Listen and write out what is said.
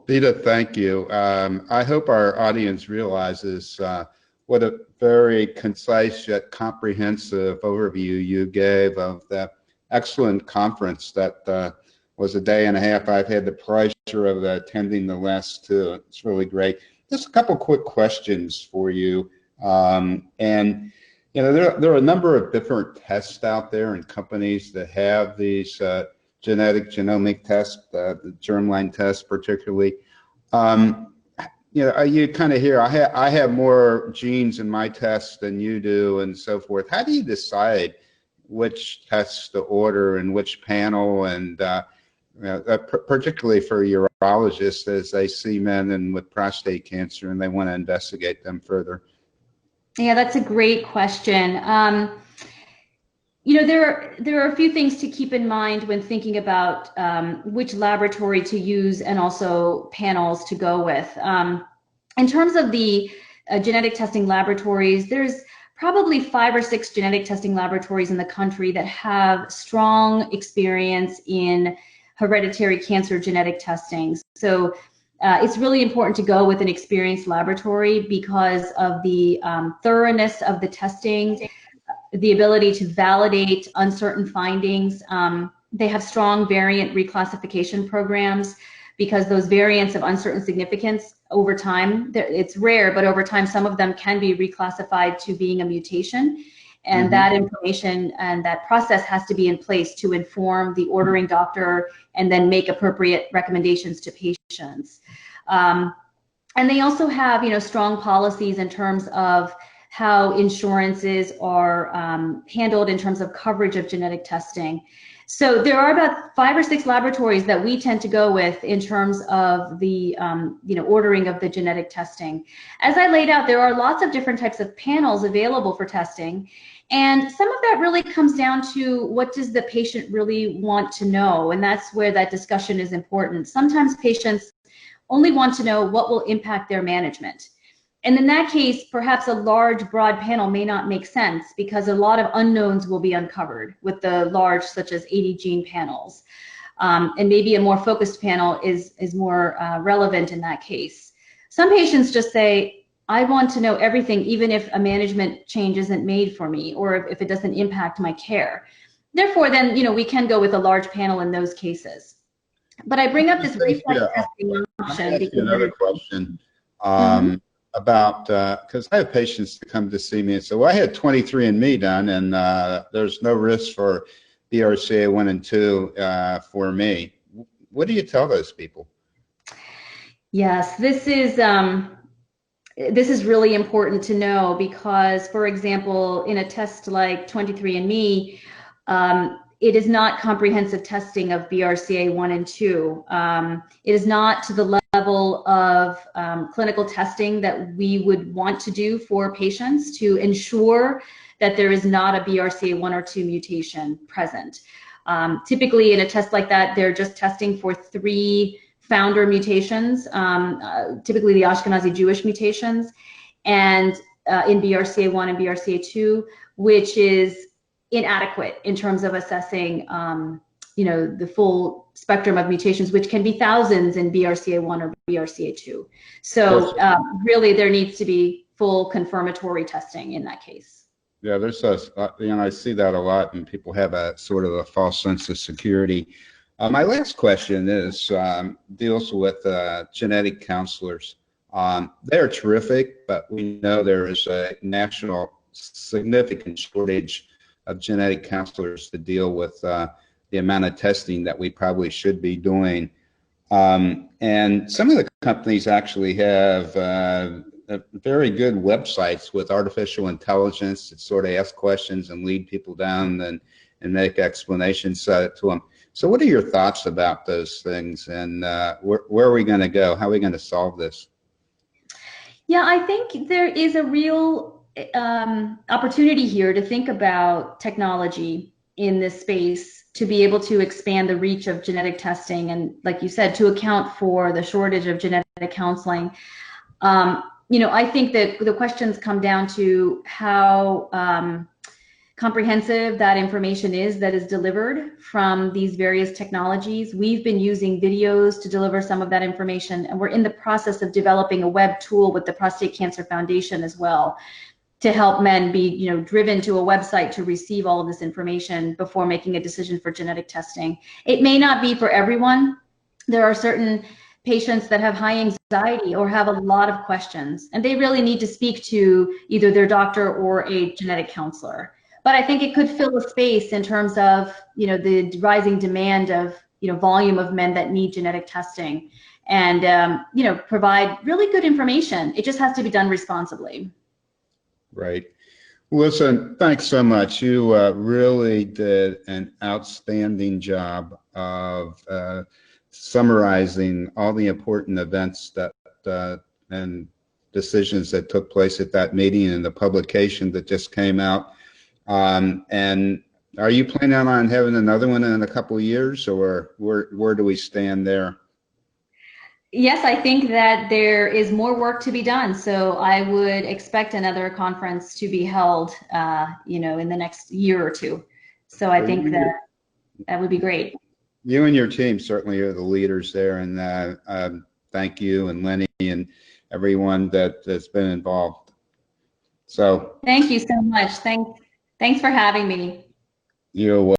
Veda, thank you. I hope our audience realizes what a very concise yet comprehensive overview you gave of that excellent conference that was a day and a half. I've had the pleasure of attending the last two. It's really great. Just a couple quick questions for you. And you know, there are a number of different tests out there and companies that have these genetic genomic tests, the Germline test particularly. You know, you kind of hear, I have more genes in my test than you do and so forth. How do you decide which tests to order and which panel, and particularly for urologists as they see men and with prostate cancer and they want to investigate them further? Yeah, that's a great question. You know, there are a few things to keep in mind when thinking about which laboratory to use and also panels to go with. In terms of the genetic testing laboratories, there's probably 5 or 6 genetic testing laboratories in the country that have strong experience in hereditary cancer genetic testing. So it's really important to go with an experienced laboratory because of the thoroughness of the testing, the ability to validate uncertain findings. They have strong variant reclassification programs because those variants of uncertain significance over time, it's rare, but over time some of them can be reclassified to being a mutation. And that information and that process has to be in place to inform the ordering doctor and then make appropriate recommendations to patients. And they also have, you know, strong policies in terms of how insurances are handled in terms of coverage of genetic testing. So there are about 5 or 6 laboratories that we tend to go with in terms of the you know, ordering of the genetic testing. As I laid out, there are lots of different types of panels available for testing. And some of that really comes down to what does the patient really want to know? And that's where that discussion is important. Sometimes patients only want to know what will impact their management. And in that case, perhaps a large, broad panel may not make sense because a lot of unknowns will be uncovered with the large, such as 80 gene panels. And maybe a more focused panel is more relevant in that case. Some patients just say, I want to know everything, even if a management change isn't made for me or if it doesn't impact my care. Therefore, then, you know, we can go with a large panel in those cases. But I bring up this reflex testing option because another question about, because I have patients that come to see me and say, well, I had 23andMe done and there's no risk for BRCA 1 and 2 for me. What do you tell those people? Yes, this is really important to know because, for example, in a test like 23andMe, it is not comprehensive testing of BRCA 1 and 2. It is not to the level of clinical testing that we would want to do for patients to ensure that there is not a BRCA 1 or 2 mutation present. Typically, in a test like that, they're just testing for 3 founder mutations, typically the Ashkenazi Jewish mutations, and in BRCA1 and BRCA2, which is inadequate in terms of assessing, you know, the full spectrum of mutations, which can be thousands in BRCA1 or BRCA2. So really, there needs to be full confirmatory testing in that case. Yeah, there's you know, I see that a lot, and people have a sort of a false sense of security. My last question is deals with genetic counselors. They're terrific, but we know there is a national significant shortage of genetic counselors to deal with the amount of testing that we probably should be doing. And some of the companies actually have very good websites with artificial intelligence that sort of ask questions and lead people down and make explanations to them. So what are your thoughts about those things, and where are we going to go? How are we going to solve this? Yeah, I think there is a real opportunity here to think about technology in this space to be able to expand the reach of genetic testing and, like you said, to account for the shortage of genetic counseling. You know, I think that the questions come down to how comprehensive that information is that is delivered from these various technologies. We've been using videos to deliver some of that information, and we're in the process of developing a web tool with the Prostate Cancer Foundation as well to help men be, driven to a website to receive all of this information before making a decision for genetic testing. It may not be for everyone. There are certain patients that have high anxiety or have a lot of questions, and they really need to speak to either their doctor or a genetic counselor. But I think it could fill a space in terms of, the rising demand of, volume of men that need genetic testing, and, provide really good information. It just has to be done responsibly. Right. Listen, thanks so much. You really did an outstanding job of summarizing all the important events that and decisions that took place at that meeting and the publication that just came out. And are you planning on having another one in a couple of years, or where do we stand there? Yes, I think that there is more work to be done. So I would expect another conference to be held, in the next year or two. So I think that would be great. You and your team certainly are the leaders there, and thank you and Lenny and everyone that's been involved. So thank you so much. Thanks for having me. You're welcome.